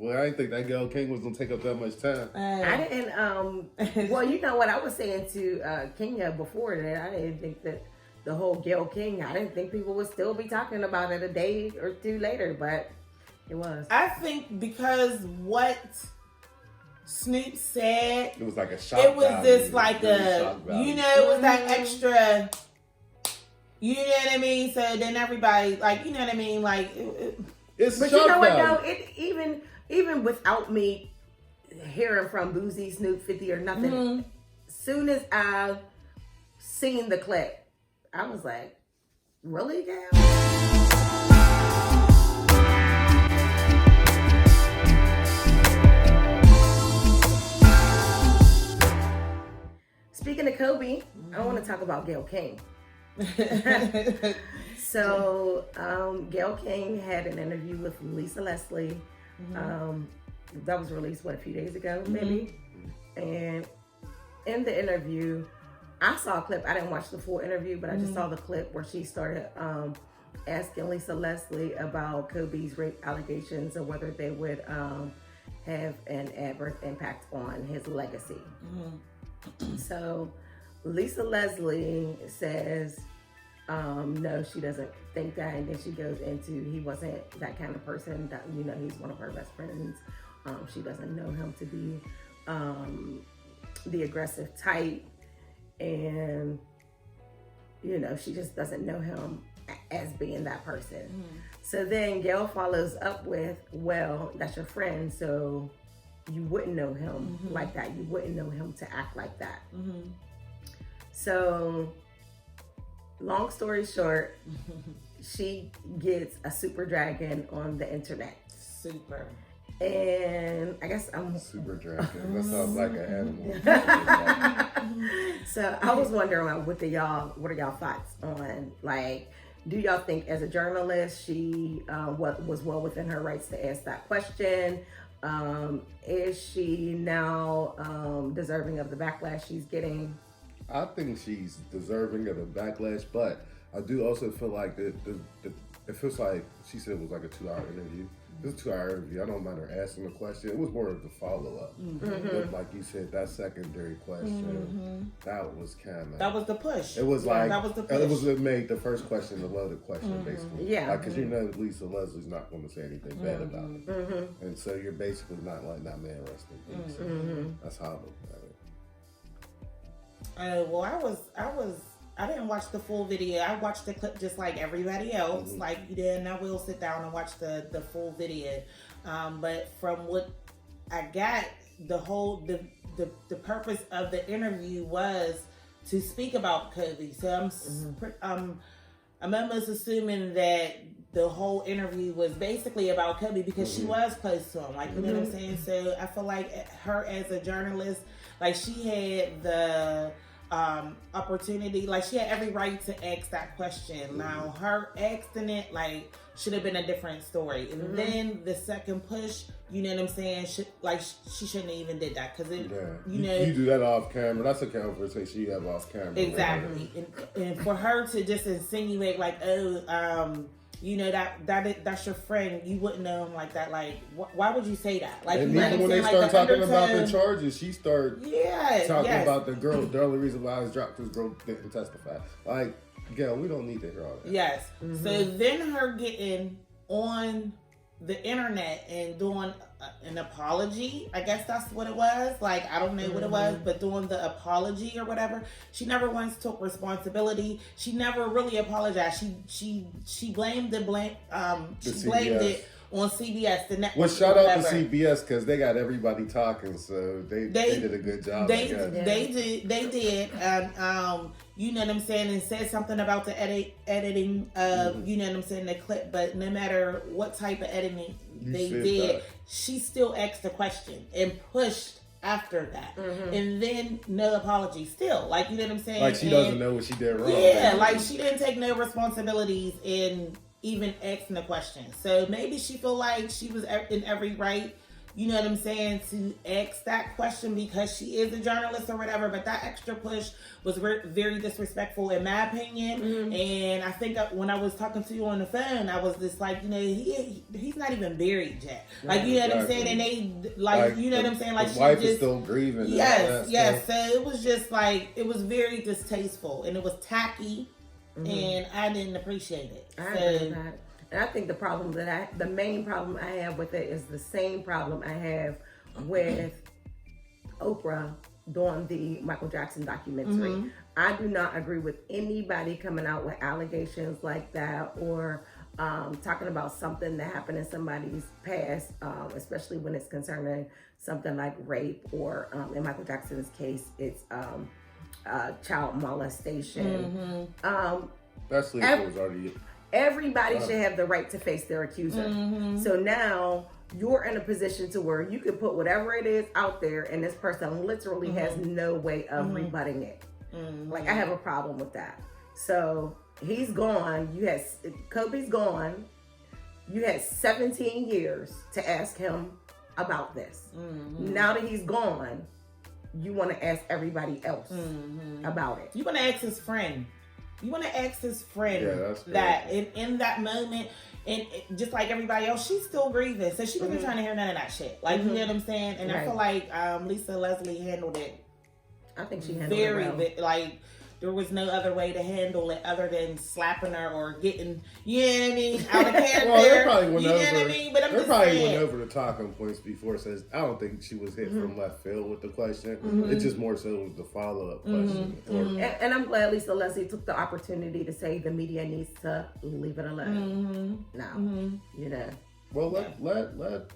Well, I didn't think that Gayle King was gonna take up that much time. I didn't. Well, you know what I was saying to Kenya before that. I didn't think that the whole Gayle King. I didn't think people would still be talking about it a day or two later, but it was. I think because what Snoop said, it was like a shock. It was value. just like a, you know, it was that extra. You know what I mean? So then everybody, like, you know what I mean? Like, it's but shock you know what value. though? It even without me hearing from Boozy, Snoop, 50 or nothing, soon as I seen the clip, I was like, really, Gayle? Speaking of Kobe, I want to talk about Gayle King. So, Gayle King had an interview with Lisa Leslie. That was released, a few days ago, maybe? And in the interview, I saw a clip. I didn't watch the full interview, but I just saw the clip where she started asking Lisa Leslie about Kobe's rape allegations and whether they would have an adverse impact on his legacy. So, Lisa Leslie says, no, she doesn't think that. And then she goes into, he wasn't that kind of person. That, you know, he's one of her best friends. She doesn't know him to be the aggressive type. And, you know, she just doesn't know him as being that person. So then Gayle follows up with, well, that's your friend, so you wouldn't know him like that. You wouldn't know him to act like that. So, long story short, she gets a super dragon on the internet. Super. And I guess I'm... Super dragon. That sounds like an animal. So, I was wondering, what are y'all thoughts on, like, do y'all think as a journalist, she was well within her rights to ask that question? Is she now deserving of the backlash she's getting? I think she's deserving of the backlash, but I do also feel like it feels like she said it was like a 2-hour interview. This is a 2-hour interview. I don't mind her asking the question. It was more of the follow-up. But like you said, that secondary question, that was kind of... That was the push. It was like... That was the push. It was what made the first question a loaded question, basically. Yeah. Because you know Lisa Leslie's not going to say anything bad about it. And so you're basically not letting that man rest in peace. That's how I look at it. Well, I didn't watch the full video. I watched the clip just like everybody else, like you did, and I will sit down and watch the full video. But from what I got, the purpose of the interview was to speak about Kobe. So I'm almost assuming that the whole interview was basically about Kobe because she was close to him. Like, you know what I'm saying? So I feel like her as a journalist, like she had the opportunity, like she had every right to ask that question. Now her asking it, like, should have been a different story. And then the second push, you know what I'm saying, she shouldn't have even did that because it, you know, you do that off camera. That's a conversation you have off camera. Exactly. And for her to just insinuate like, you know, that's your friend, you wouldn't know him like that. Like, why would you say that? Like, and you even when they start talking about the charges, she started talking about the girl. The only reason why I was dropped because girl didn't testify. Like, Gayle, we don't need to hear all that. Yes. So then her getting on the internet and doing an apology, I guess that's what it was. Like, I don't know what it was, but doing the apology or whatever, she never once took responsibility. She never really apologized. She blamed it on CBS, the network. Well, shout out to CBS because they got everybody talking, so they did a good job. They did. And you know what I'm saying, and said something about the editing of, you know what I'm saying, the clip. But no matter what type of editing they did, she still asked the question and pushed after that. And then no apology still. Like, you know what I'm saying? Like she doesn't know what she did wrong. Yeah, like she didn't take no responsibilities in even asking the question. So maybe she feel like she was in every right you know what I'm saying, to ask that question because she is a journalist or whatever. But that extra push was very disrespectful in my opinion. And I think when I was talking to you on the phone, I was just like, you know, he's not even buried yet. Like, you know what I'm saying? And they, like you know what I'm saying? Like, his she wife just, is still grieving. Yes. So it was just like, it was very distasteful and it was tacky. And I didn't appreciate it. I agree with that. And I think the main problem I have with it is the same problem I have with Oprah doing the Michael Jackson documentary. I do not agree with anybody coming out with allegations like that or talking about something that happened in somebody's past, especially when it's concerning something like rape or, in Michael Jackson's case, it's child molestation. Especially if it was already... Everybody should have the right to face their accuser. So now you're in a position to where you can put whatever it is out there and this person literally has no way of rebutting it. Like, I have a problem with that. So he's gone. Kobe's gone. You had 17 years to ask him about this. Now that he's gone, you want to ask everybody else about it. You want to ask his friend. You want to ask his friend that in that moment, and just like everybody else, she's still grieving. So she wasn't trying to hear none of that shit. Like, you know what I'm saying? And I feel like Lisa Leslie handled it. I think she handled it well. Like, there was no other way to handle it other than slapping her or getting, you know what I mean, out of character. Well, they probably went you over. Know what I mean? But I'm they just probably saying. went over the talking points before. Says I don't think she was hit from left field with the question. It's just more so the follow up question. And I'm glad Lisa Leslie took the opportunity to say the media needs to leave it alone. Now, you know. Well, let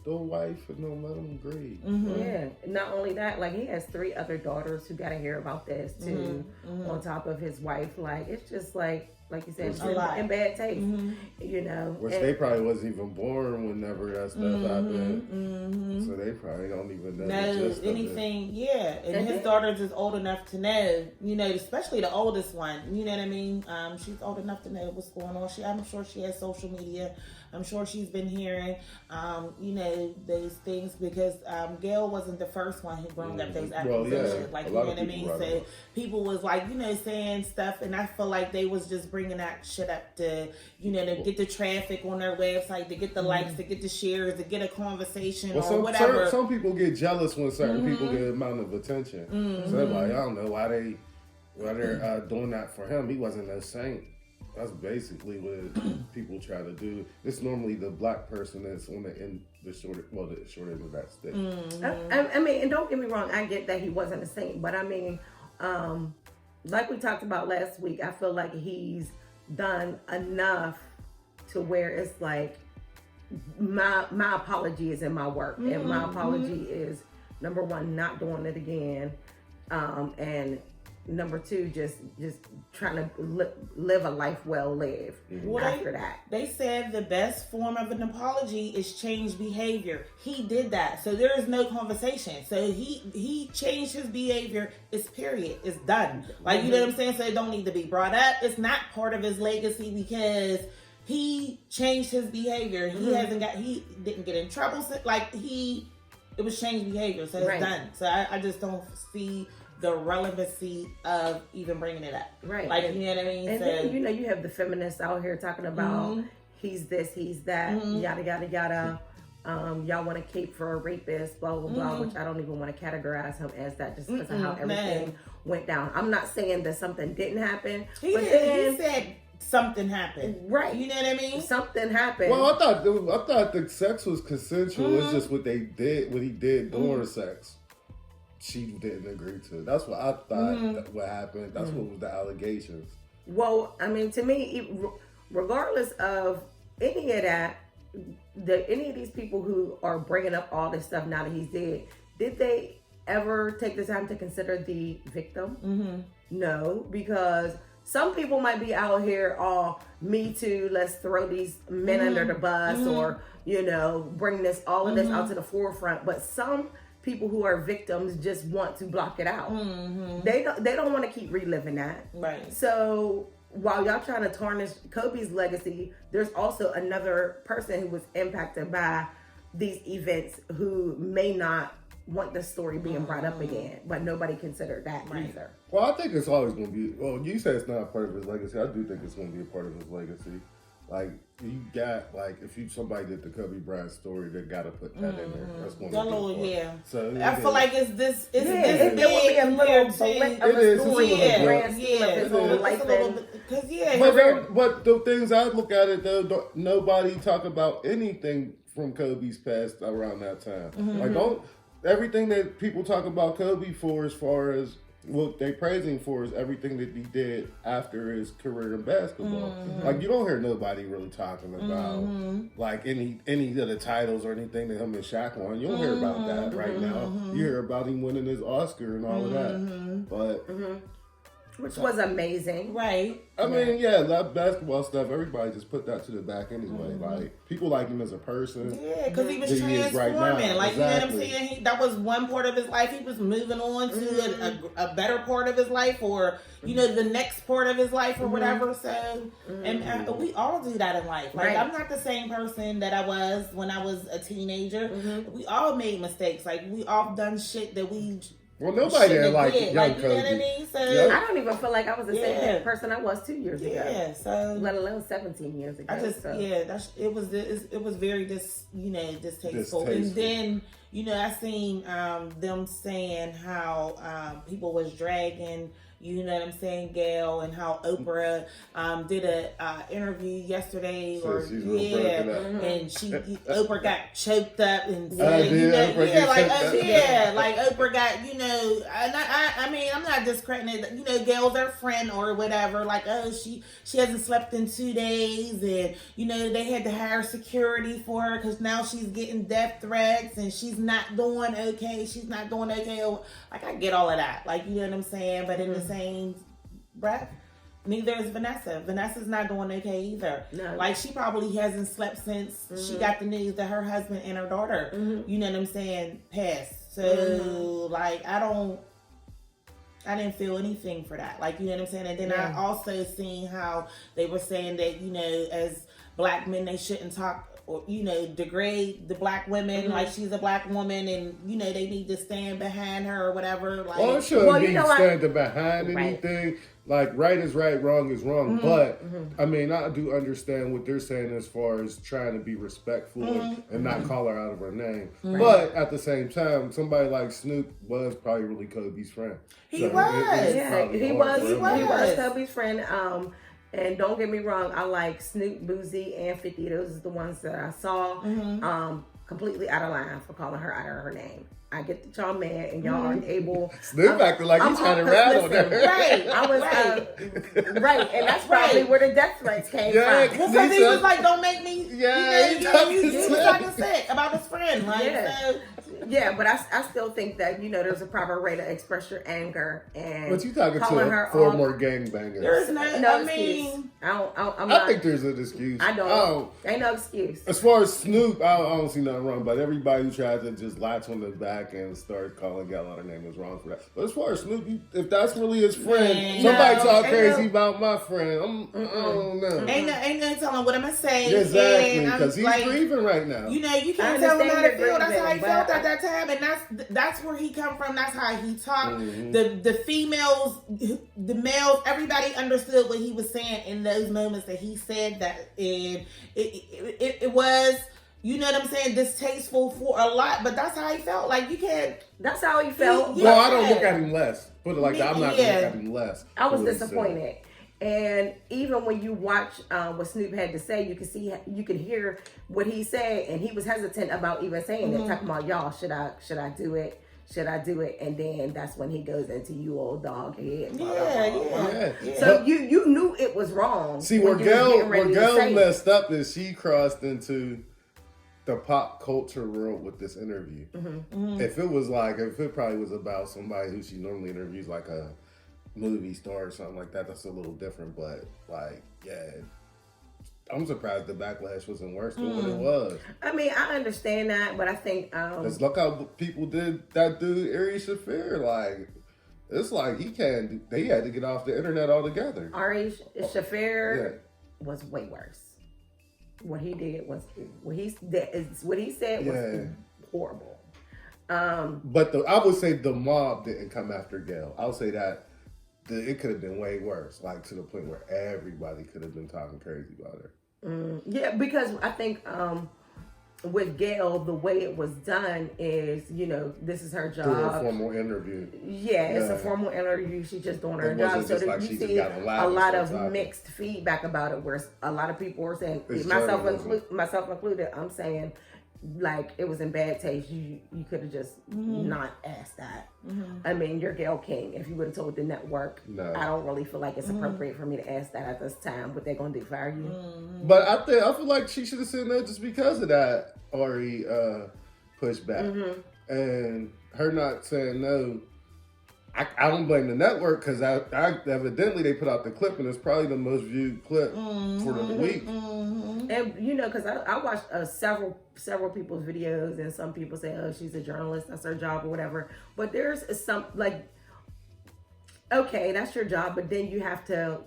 the wife and let him grieve. Yeah. Not only that, like, he has 3 other daughters who got to hear about this too. On top of his wife, like, it's just like you said, it's in bad taste. You know, which they probably wasn't even born whenever that stuff happened. So they probably don't even know anything. Yeah, and his daughters is old enough to know. You know, especially the oldest one. You know what I mean? She's old enough to know what's going on. I'm sure she has social media. I'm sure she's been hearing, you know, those things because Gayle wasn't the first one who brought up those accusations. Like, you know what I mean? So people was like, you know, saying stuff, and I feel like they was just bringing that shit up to, you know, to get the traffic on their website, to get the likes, to get the shares, to get a conversation or whatever. Some people get jealous when certain people get amount of attention. So they're like, I don't know why they're doing that for him. He wasn't no saint. That's basically what people try to do. It's normally the black person that's on the short end of that stick. I mean, and don't get me wrong, I get that he wasn't a saint, but I mean, like we talked about last week, I feel like he's done enough to where it's like my apology is in my work, and my apology is, number 1, not doing it again, and number 2, just trying to live a life well lived after that. They said the best form of an apology is change behavior. He did that. So there is no conversation. So he changed his behavior. It's period. It's done. Like, you know what I'm saying? So it don't need to be brought up. It's not part of his legacy because he changed his behavior. He didn't get in trouble. Like, it was changed behavior. So it's done. So I just don't see the relevancy of even bringing it up. Right. Like, you know what I mean? And then, you know, you have the feminists out here talking about he's this, he's that, yada, yada, yada. Y'all want to cape for a rapist, blah, blah, blah, which I don't even want to categorize him as that just because of how everything went down. I'm not saying that something didn't happen. He said something happened. Right. You know what I mean? Something happened. Well, I thought the sex was consensual. It's just what he did during sex. She didn't agree to. That's what I thought what happened. That's what was the allegations. Well, I mean, to me, regardless of any of that, any of these people who are bringing up all this stuff now that he's dead, did they ever take the time to consider the victim? No, because some people might be out here, me too, let's throw these men under the bus or, you know, bring all of this out to the forefront. But some people who are victims just want to block it out. They don't want to keep reliving that. Right. So while y'all trying to tarnish Kobe's legacy, there's also another person who was impacted by these events who may not want the story being brought up again, but nobody considered that either. Well, I think it's always going to be. Well, you say it's not a part of his legacy. I do think it's going to be a part of his legacy. Like you got if somebody did the Kobe Bryant story, they got to put that in there. That's going to be yeah. So I feel like it's this. It's it will be a little bullet of a story in the grand scheme of his whole life. But the things I look at it though, nobody talk about anything from Kobe's past around that time. Like everything that people talk about Kobe for, as far as what they praising for, is everything that he did after his career in basketball. Like you don't hear nobody really talking about like any of the titles or anything that him and Shaq won. You don't hear about that right now. You hear about him winning his Oscar and all of that, but. Which was amazing. Right. I mean, yeah, that basketball stuff, everybody just put that to the back anyway. Like, people like him as a person. Yeah, because he was transforming. Like, you know what I'm saying? That was one part of his life. He was moving on to a better part of his life, or, you know, the next part of his life or whatever. So, and we all do that in life. Like, I'm not the same person that I was when I was a teenager. We all made mistakes. Like, we all done shit that we... Well, nobody there like young Kobe. You know what I mean? So I don't even feel like I was the same person I was 2 years ago. Yeah, so let alone 17 years ago. It was very distasteful. And then I seen them saying how people was dragging. You know what I'm saying, Gayle, and how Oprah did a interview yesterday, and Oprah got choked up and said, like Oprah got, and I mean, I'm not discrediting, Gayle's her friend or whatever, like, oh, she hasn't slept in 2 days, and they had to hire security for her because now she's getting death threats and she's not doing okay. Like, I get all of that, like, you know what I'm saying, but in the same breath, neither is Vanessa. Vanessa's not doing okay either. No. Like, she probably hasn't slept since she got the news that her husband and her daughter, you know what I'm saying, passed. So, like, I didn't feel anything for that. Like, you know what I'm saying? And then I also seen how they were saying that, as black men, they shouldn't talk or, degrade the black women like she's a black woman, and, they need to stand behind her or whatever. Like, well, it shouldn't be standing behind anything. Like, right is right, wrong is wrong. But, I mean, I do understand what they're saying as far as trying to be respectful and not call her out of her name. But at the same time, somebody like Snoop was probably really Kobe's friend. He was Kobe's friend. And don't get me wrong, I like Snoop, Boozy, and 50. Those are the ones that I saw completely out of line for calling her out of her name. I get that y'all mad and y'all aren't able. Snoop acting like he's trying to rattle there. Right, I was right, and that's probably where the death threats came from. Because he was like, "Don't make me." He was talking sick about his friend. Like, but I still think that there's a proper way to express your anger and. But you talking to four more gangbangers? There's no excuse. I think there's an excuse. I don't. Ain't no excuse. As far as Snoop, I don't see nothing wrong. But everybody who tries to just latch on the back and start calling Gayle out her name is wrong for that. But as far as Snoop, if that's really his friend, somebody talk crazy about my friend. I don't know. Ain't no telling what I'm gonna say. Exactly, because he's grieving right now. You can't tell him how to feel. That's how he felt at that time, and that's where he come from. That's how he talked. The females, the males, everybody understood what he was saying in those moments that he said that, and it was. You know what I'm saying? Distasteful for a lot, but that's how he felt. Like, you can't. That's how he felt. Well, I don't look at him less. Put it like that. I'm not looking at him less. I was disappointed. And even when you watch what Snoop had to say, you could hear what he said, and he was hesitant about even saying it. Talking about, y'all, should I do it? Should I do it? And then that's when he goes into you old dog head. Yeah. So you knew it was wrong. See, where Gayle messed up is she crossed into the pop culture world with this interview. If it probably was about somebody who she normally interviews, like a movie star or something like that, that's a little different. But I'm surprised the backlash wasn't worse than what it was. I mean, I understand that, but I think because look how people did that dude Ari Shaffir. Like, it's like they had to get off the internet altogether. Ari Shaffir was way worse. what he did was what he said was horrible. But I would say the mob didn't come after Gayle. I would say that it could have been way worse, like to the point where everybody could have been talking crazy about her. Yeah, because I think with Gayle, the way it was done is, this is her job. Through a formal interview. Yeah, it's a formal interview. She's just doing her It job. wasn't So just that like you she just see got a loud lot and of started talking. mixed feedback about it, where a lot of people were saying, It's myself journalism. included, I'm saying, like, it was in bad taste. You could have just not asked that. I mean, you're Gayle King. If you would have told the network, No. I don't really feel like it's appropriate for me to ask that at this time. What they're going to do, fire you? But I feel like she should have said no just because of that Ari pushback. And her not saying no, I don't blame the network, because I evidently they put out the clip and it's probably the most viewed clip for the week. And because I watched several people's videos, and some people say, oh, she's a journalist, that's her job or whatever. But there's some, like, okay, that's your job, but then you have to,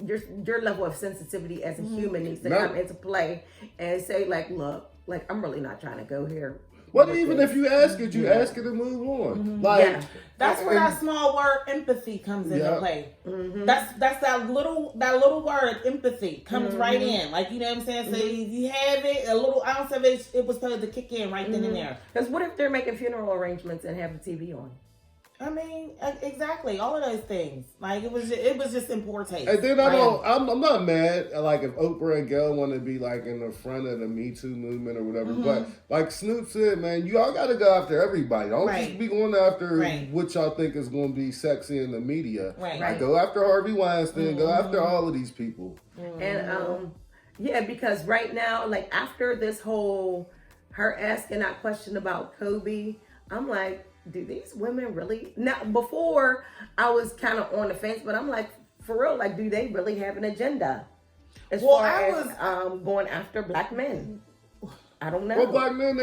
your level of sensitivity as a human needs to come into play and say, like, look, like, I'm really not trying to go here. Well, even if you ask it, you ask it to move on. Like, that's where that small word empathy comes into play. That's that little word empathy comes right in. Like, you know what I'm saying? So if you have it, a little ounce of it, it was supposed to kick in right then and there. Because what if they're making funeral arrangements and have the TV on? I mean, exactly, all of those things. Like, it was just in poor taste. And then I'm not mad. Like, if Oprah and Gayle want to be like in the front of the Me Too movement or whatever, but like Snoop said, man, y'all got to go after everybody. Don't just be going after what y'all think is going to be sexy in the media. Like, go after Harvey Weinstein. Go after all of these people. And because right now, like, after this whole her asking that question about O.P.O.V, I'm like, do these women really? Now, before I was kind of on the fence, but I'm like, for real, like, do they really have an agenda as far as going after black men? I don't know. Well, black men,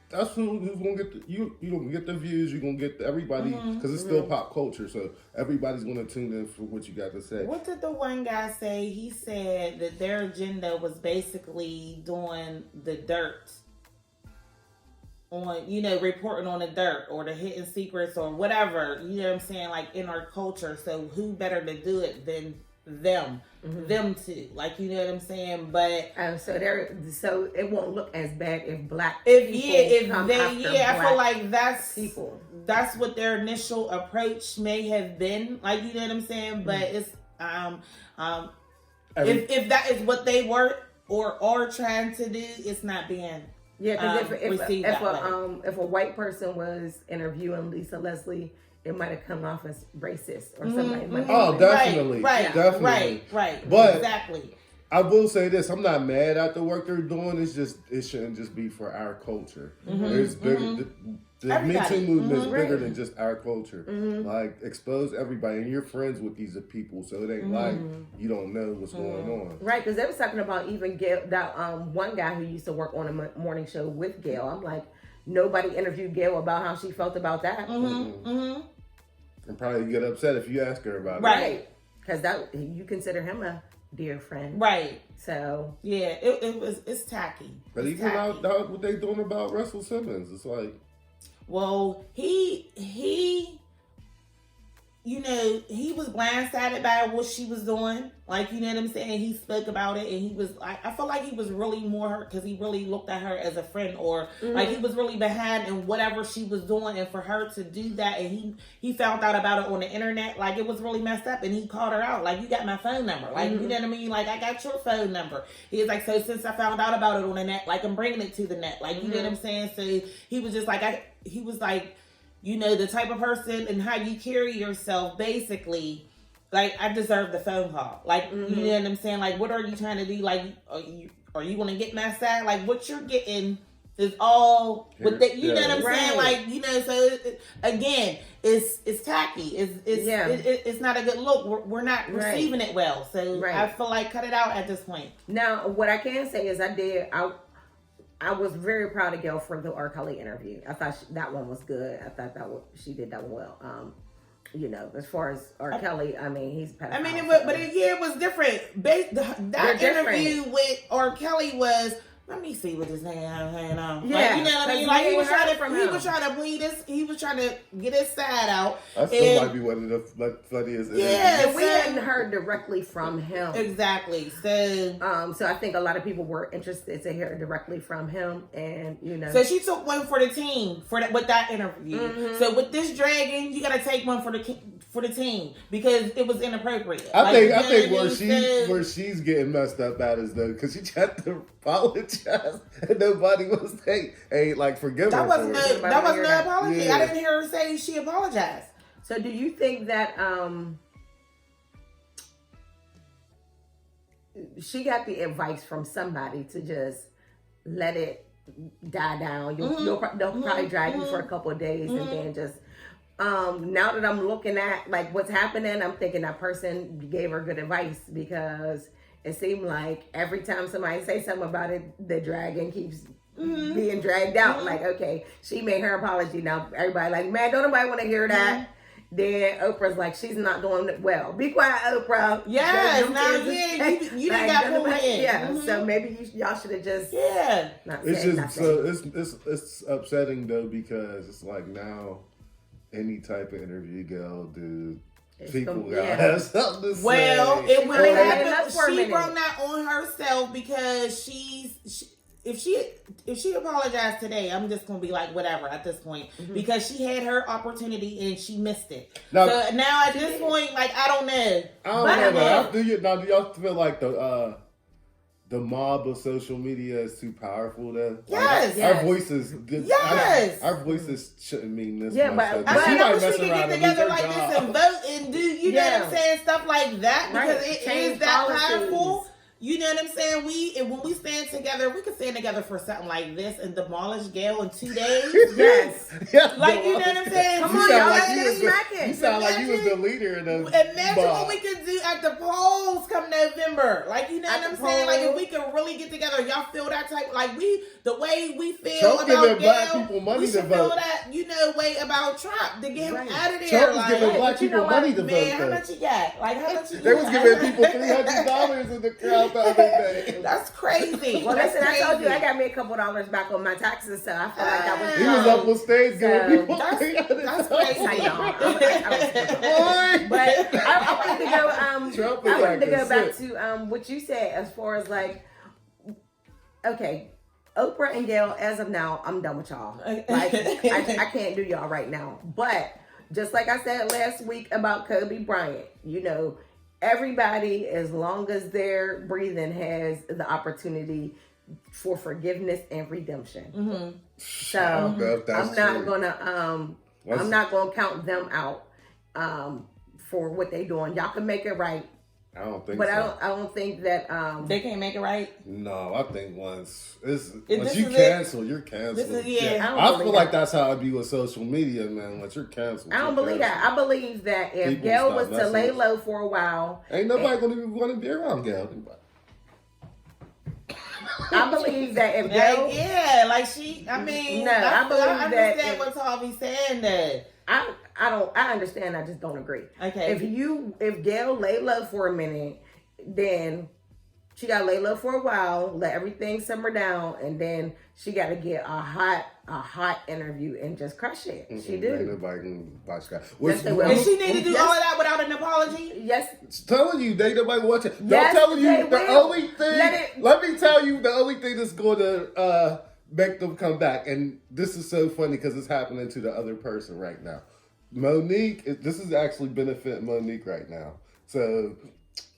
that's who's gonna get you gonna get the views. You're gonna get everybody, because it's still pop culture, so everybody's gonna tune in for what you got to say. What did the one guy say? He said that their agenda was basically doing the dirt on, reporting on the dirt or the hidden secrets or whatever, you know what I'm saying, like, in our culture. So who better to do it than them two, like, you know what I'm saying? But so it won't look as bad if black I feel like that's what their initial approach may have been, like, you know what I'm saying? But it's if that is what they were or are trying to do, it's not being because if a white person was interviewing Lisa Leslie, it might have come off as racist or something. Definitely, right. But exactly. I will say this: I'm not mad at the work they're doing. It's just it shouldn't just be for our culture. It's bigger. The Me Too movement is bigger than just our culture. Like, expose everybody, and you're friends with these people, so it ain't like you don't know what's going on. Right, because they was talking about even Gayle, that one guy who used to work on a morning show with Gayle. I'm like, nobody interviewed Gayle about how she felt about that. And probably get upset if you ask her about it. Right, because you consider him a dear friend. Right. So yeah, it's tacky. But even out what they doing about Russell Simmons, it's like. Well, he was blindsided by what she was doing. Like, you know what I'm saying? He spoke about it, and he was, I feel like he was really more hurt because he really looked at her as a friend, or like he was really behind in whatever she was doing, and for her to do that, and he found out about it on the internet, like, it was really messed up, and he called her out, like, you got my phone number, like, you know what I mean? Like, I got your phone number. He was like, so since I found out about it on the net, like, I'm bringing it to the net, like, you know what I'm saying? So he was just like, he was like, the type of person and how you carry yourself, basically, like, I deserve the phone call. Like, you know what I'm saying? Like, what are you trying to do? Like, are you going to get my side? Like, what you're getting is all with that. You know what I'm saying? Like, so again, it's tacky. It's not a good look. We're not receiving it well. So I feel like cut it out at this point. Now, what I can say is I was very proud of Gayle for the R. Kelly interview. I thought that one was good. I thought she did that one well. as far as R. Kelly, I mean, he's pedophile. I mean, it was different. That interview with R. Kelly was. Let me see what this hand on. Yeah, like, you know what I mean? Like he was trying to get his side out. I still might be one of the funniest. Yeah, and we hadn't heard directly from him. Exactly. So, so I think a lot of people were interested to hear directly from him, and So she took one for the team with that interview. Mm-hmm. So with this dragon, you got to take one for the team because it was inappropriate. I think where she's getting messed up at is though because she tried to apologize and nobody was forgive her. That wasn't an apology. Yeah. I didn't hear her say she apologized. So do you think that she got the advice from somebody to just let it die down? They'll probably drag you for a couple of days and then just. Now that I'm looking at what's happening, I'm thinking that person gave her good advice because it seemed like every time somebody say something about it, the dragon keeps being dragged out. Like, okay, she made her apology. Now everybody man, don't nobody want to hear that. Then Oprah's like, she's not doing well. Be quiet, Oprah. Yes, you didn't got pulled in. Yeah, so maybe y'all should have just it's upsetting though because it's like now. Any type of interview girl do people gotta have something to say. Well, it wouldn't happen. She brought that on herself because if she apologized today, I'm just gonna be like whatever at this point because she had her opportunity and she missed it. Now at this point, I don't know. Do y'all feel like the mob of social media is too powerful though? Yes. Our voices our voices shouldn't mean this much. But I wish we could get together like this and vote and do you know what I'm saying, stuff like that because it is that powerful. You know what I'm saying? When we stand together, we can stand together for something like this and demolish Gayle in 2 days. Yes. You know what I'm saying? Come on, y'all. You sound like you was the leader in the Imagine what we could do at the polls come November. You know what I'm saying? If we could really get together, y'all feel that type, the way we feel Trump about black people money we should to vote. Feel that, way about Trump to get him out of there. Trump was giving black people money to vote. Man, how much you got? How much you They was giving people $300 in the crowd the other day. That's crazy. Well, listen, I told you I got me a couple dollars back on my taxes, so I feel like that was. He was up on stage giving people. That's crazy. But I wanted to go. I wanted to go back to what you said as far as okay, Oprah and Gayle. As of now, I'm done with y'all. I can't do y'all right now. But just like I said last week about Kobe Bryant, everybody, as long as they're breathing, has the opportunity for forgiveness and redemption. So I'm not gonna count them out for what they're doing. Y'all can make it right. I don't think but so. I don't think that they can't make it right. No, I think once you cancel, you're canceled. I feel like that's how it be with social media, man. Once you're canceled, I don't believe that. I believe that if Gayle was to lay low for a while, ain't nobody gonna want to be around Gayle. I believe that if Gayle, I believe that. I understand what Tavi's saying. That I understand. I just don't agree. Okay. If Gayle lay low for a minute, then she got to lay low for a while, let everything simmer down, and then she got to get a hot interview and just crush it. She do. Nobody can watch that. And she need to do all of that without an apology? Yes. It's telling you, they nobody watch it. Yes, I'm telling you, the only thing. Let me tell you, the only thing that's going to make them come back, and this is so funny because it's happening to the other person right now. Monique, this is actually benefiting Monique right now. So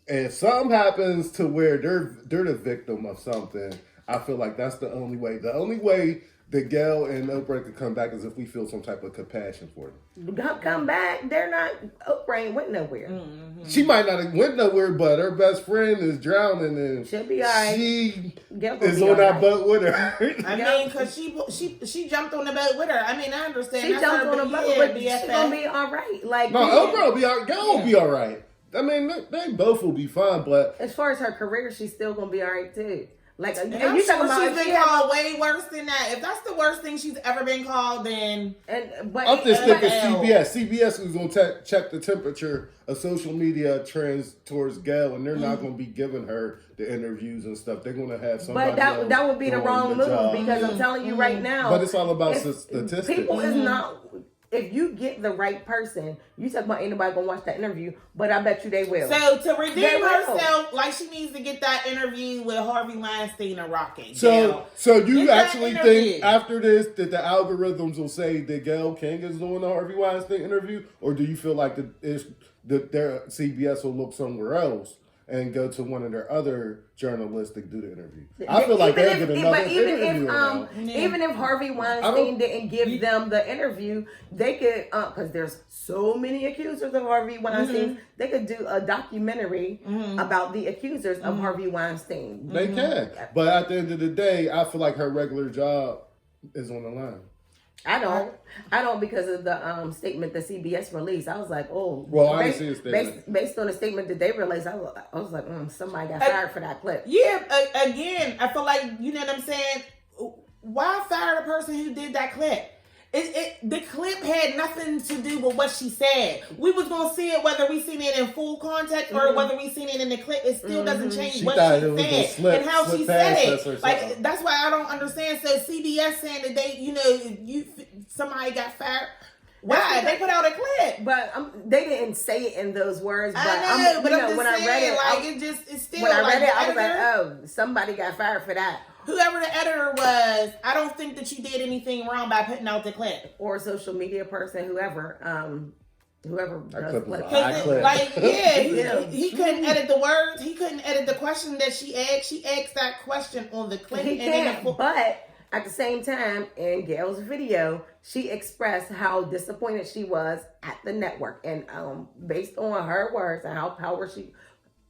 if something happens to where they're the victim of something, I feel like that's the only way. The only way that Gayle and Oprah could come back is if we feel some type of compassion for them. Come back. They're not. Oprah ain't went nowhere. Mm-hmm. She might not have went nowhere, but her best friend is drowning, and she'll be all right. She is on that boat with her. I mean, because she jumped on the boat with her. I mean, I understand. She jumped on the boat, but she's gonna be all right. Oprah will be all right. Gayle will be all right. I mean, they both will be fine, but as far as her career, she's still gonna be all right too. Like, And and I'm you sure talking about she's been called way worse than that. If that's the worst thing she's ever been called, then but I'm just thinking but- CBS is going to check the temperature of social media trends towards Gayle, and they're not going to be giving her the interviews and stuff. They're going to have somebody But that would be the doing wrong move job. because I'm telling you right now. But it's all about statistics. People is not. If you get the right person, you talk about ain't nobody gonna watch that interview, but I bet you they will. So to redeem herself, like she needs to get that interview with Harvey Weinstein and Rocket. So you Get actually that think interview. after this that the algorithms will say that Gayle King is doing the Harvey Weinstein interview, or do you feel like their CBS will look somewhere else and go to one of their other journalists to do the interview? I feel like they'll get another interview. Even if Harvey Weinstein didn't give them the interview, they could, because there's so many accusers of Harvey Weinstein, they could do a documentary about the accusers of Harvey Weinstein. They can, but at the end of the day, I feel like her regular job is on the line. I don't because of the statement that CBS released. I was like, oh. Well, I didn't see a statement. Based on the statement that they released, I was like, somebody got fired for that clip. Yeah, again, I feel like, you know what I'm saying? Why fire the person who did that clip? The clip had nothing to do with what she said. We was gonna see it whether we seen it in full context or whether we seen it in the clip. It still doesn't change what she said and how she said it. Like that's why I don't understand. So CBS saying that they, somebody got fired. Why? They put out a clip, but they didn't say it in those words. But I know, but I'm just when saying, I read it, it's still. When I read it, I was like, oh, somebody got fired for that. Whoever the editor was, I don't think that you did anything wrong by putting out the clip. Or a social media person, whoever does clip. Like, he couldn't edit the words. He couldn't edit the question that she asked. She asked that question on the clip. He can't, but at the same time, in Gayle's video, she expressed how disappointed she was at the network. And based on her words and how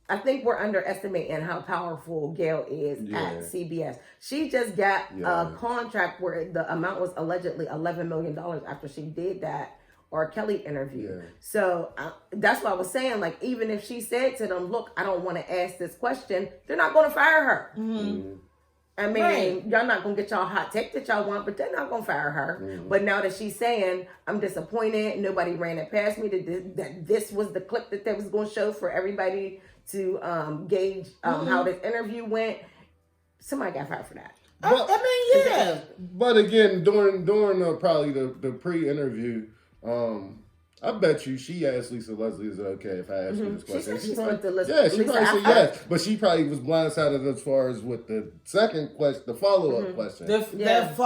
I think we're underestimating how powerful Gayle is at CBS. She just got a contract where the amount was allegedly $11 million after she did that R. Kelly interview. Yeah. So that's what I was saying. Like, even if she said to them, look, I don't want to ask this question, they're not going to fire her. Mm-hmm. I mean, y'all not going to get y'all hot take that y'all want, but they're not going to fire her. Mm-hmm. But now that she's saying, I'm disappointed, nobody ran it past me, that this was the clip that they was going to show for everybody to gauge how this interview went, somebody got fired for that. But, I mean, yeah. But again, during probably the pre-interview, I bet you she asked Lisa Leslie, is it okay if I ask you this question? She probably said yes. But she probably was blindsided as far as with the second question, the follow-up question. That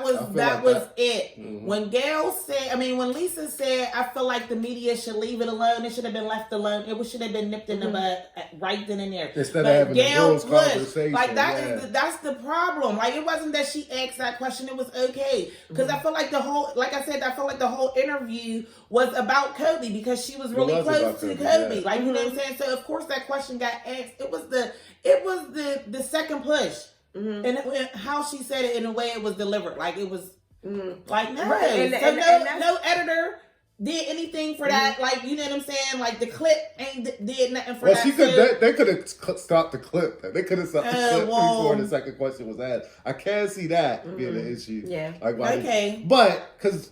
was it. Mm-hmm. When Lisa said, I feel like the media should leave it alone, it should have been left alone. It should have been nipped in the bud right then and there. Instead of having a girls' conversation. Like that's the problem. Like, it wasn't that she asked that question, it was okay. Because I feel like the whole interview was about Kobe because she was really close to Kobe. Yeah. Like, you know what I'm saying? So of course that question got asked. It was the second push. Mm-hmm. And how she said it in the way it was delivered. Like, it was like, no. Right. No editor did anything for that. Like, you know what I'm saying? Like, the clip did nothing for that. They could have stopped the clip. They could have stopped the clip before the second question was asked. I can't see that being an issue. Yeah. Like, okay. But because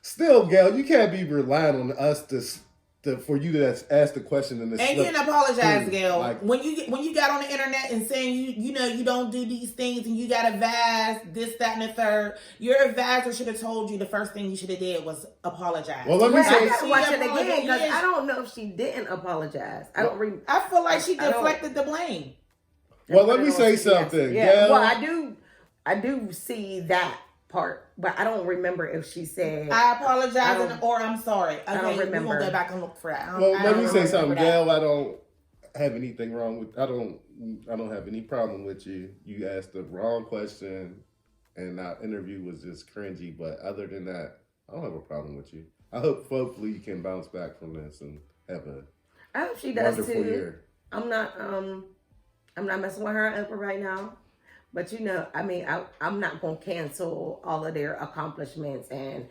still, Gayle, you can't be relying on us for you to ask the question and you didn't apologize, Gayle. Like, when you got on the internet and saying you don't do these things and you got advise this, that, and the third, your advisor should have told you the first thing you should have did was apologize. Well, let me say, I gotta watch it again because I don't know if she didn't apologize. I feel like she deflected the blame. Well, let me say something. Yeah. Gayle, well, I do see that part, but I don't remember if she said I apologize or I'm sorry. Okay, I don't remember. We're gonna go back and look for that. Let me say something, Gayle. I don't have anything wrong with. I don't have any problem with you. You asked the wrong question, and our interview was just cringy. But other than that, I don't have a problem with you. Hopefully you can bounce back from this and have a. I hope she does wonderful too. year. I'm not messing with her and Oprah right now. But, I'm not going to cancel all of their accomplishments. And,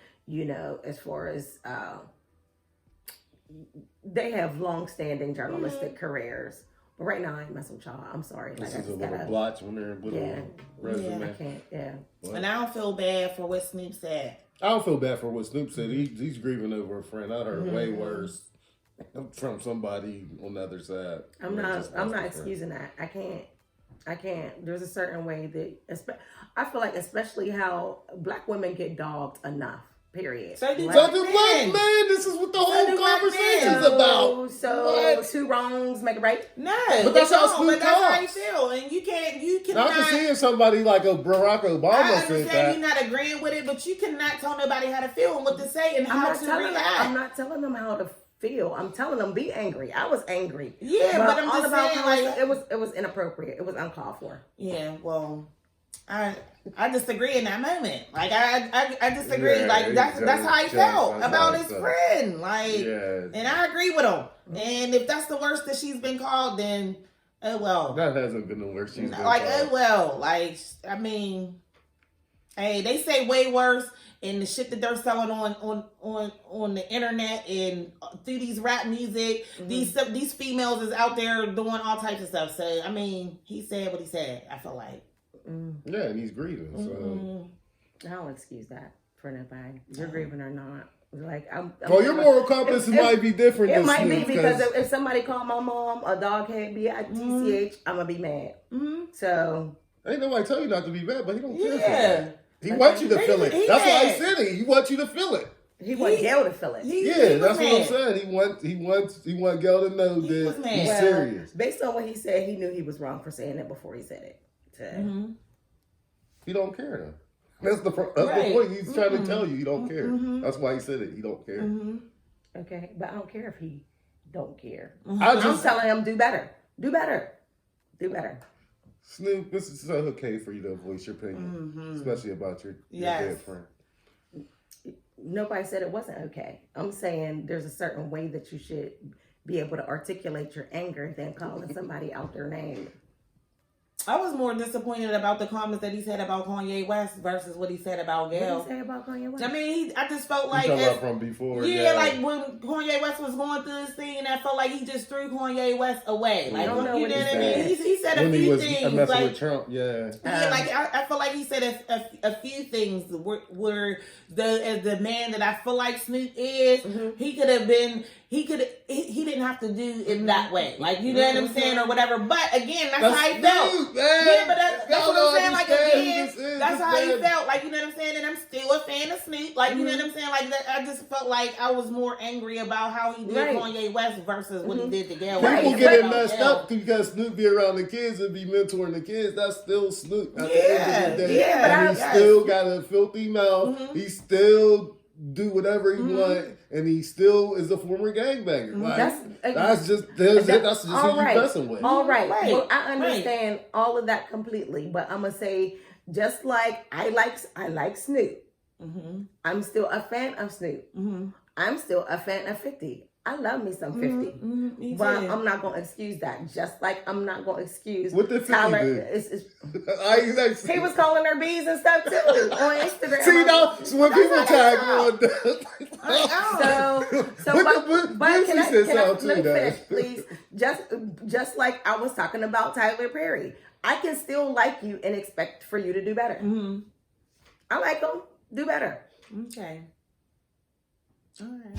as far as they have long-standing journalistic careers But right now, I ain't messing with y'all. I'm sorry. This I is a just little gotta. blotch on their little Yeah. resume. I can't. Yeah. But And I don't feel bad for what Snoop said. I don't feel bad for what Snoop said. He's grieving over a friend. I heard way worse from somebody on the other side. I'm not excusing that. I can't. There's a certain way that I feel like, especially how black women get dogged enough. Period. So do Like, So do black men. This is what the whole do black conversation's men. about. So What? 2 wrongs make a right. No, But that's how don't, Snoop but that's how you talks. feel, and you I cannot. can see if somebody like a Barack I Obama said understand that. you're not agreeing with it, but you cannot tell nobody how to feel and what to say and how to react. I'm not telling them how to feel. I'm telling them be angry. I was angry. Yeah, but I'm all just about saying, like, it was inappropriate. It was uncalled for. yeah, well, I disagree in that moment. Like I disagree. Yeah, like that's how he felt that's about how his he felt. friend. Like, Yeah. and I agree with him. And if that's the worst that she's been called, then oh well. That hasn't been the worst she's been Like called. oh well. Like I mean, hey, they say way worse. And the shit that they're selling on the internet and through these rap music, these females is out there doing all types of stuff. So I mean, he said what he said. I feel like. Yeah, and he's grieving. So I don't excuse that for nobody. You're grieving or not. Like I'm well, your moral compass might be different. It than might be Snoop's, because if somebody called my mom a doghead bitch, I'm gonna be mad. So ain't nobody tell you not to be mad, but he don't care. For Yeah. that. He wants you to feel it. That's why he said it. He wants you to feel it. he wants Gayle to feel it. Yeah, that's what I'm saying. He want Gayle to know was that mad. he's Well, serious. Based on what he said, he knew he was wrong for saying it before he said it. So. He don't care though. That's the Right. point. He's trying to tell you he don't care. That's why he said it. He don't care. Okay, but I don't care if he don't care. I'm telling him do better. Do better. Do better. Snoop, this is so okay for you to voice your opinion, especially about your dead friend. Nobody said it wasn't okay. I'm saying there's a certain way that you should be able to articulate your anger than calling somebody out their name. I was more disappointed about the comments that he said about Kanye West versus what he said about What Gayle. did he say about Kanye West? I mean, I just felt You like talking about from before? yeah, like when Kanye West was going through this thing, I felt like he just threw Kanye West away. Like, I don't know you what know he what I mean? said. He said a when he few was things. messing Like, with Trump, yeah. yeah, like I feel like he said a few things were as the man that I feel like Snoop is. He could have been. He didn't have to do it that way. Like, you know what I'm saying, or whatever. But again, that's how he felt. Snoop, man. Yeah, but that's what I'm saying. Like, again, This that's how he man. felt. Like, you know what I'm saying. And I'm still a fan of Snoop. Like, you know what I'm saying. Like, that, I just felt like I was more angry about how he did Kanye West versus what he did to Gayle. People get it messed up because Snoop be around the kids and be mentoring the kids. That's still Snoop. At the end of the day. Yeah, And he still got a filthy mouth. He still do whatever he want, and he still is a former gangbanger. Like, that's just who you messing with. All right. Well, I understand all of that completely, but I'm gonna say just like I like Snoop. I'm still a fan of Snoop. I'm still a fan of 50. I love me some 50. But I'm not going to excuse that. Just like I'm not going to excuse What did 50 Tyler. do? He was calling her bees and stuff too on Instagram. See, now, so when people tag on but can I let let me finish, please? Just like I was talking about Tyler Perry. I can still like you and expect for you to do better. I like him. Do better. Okay. All right.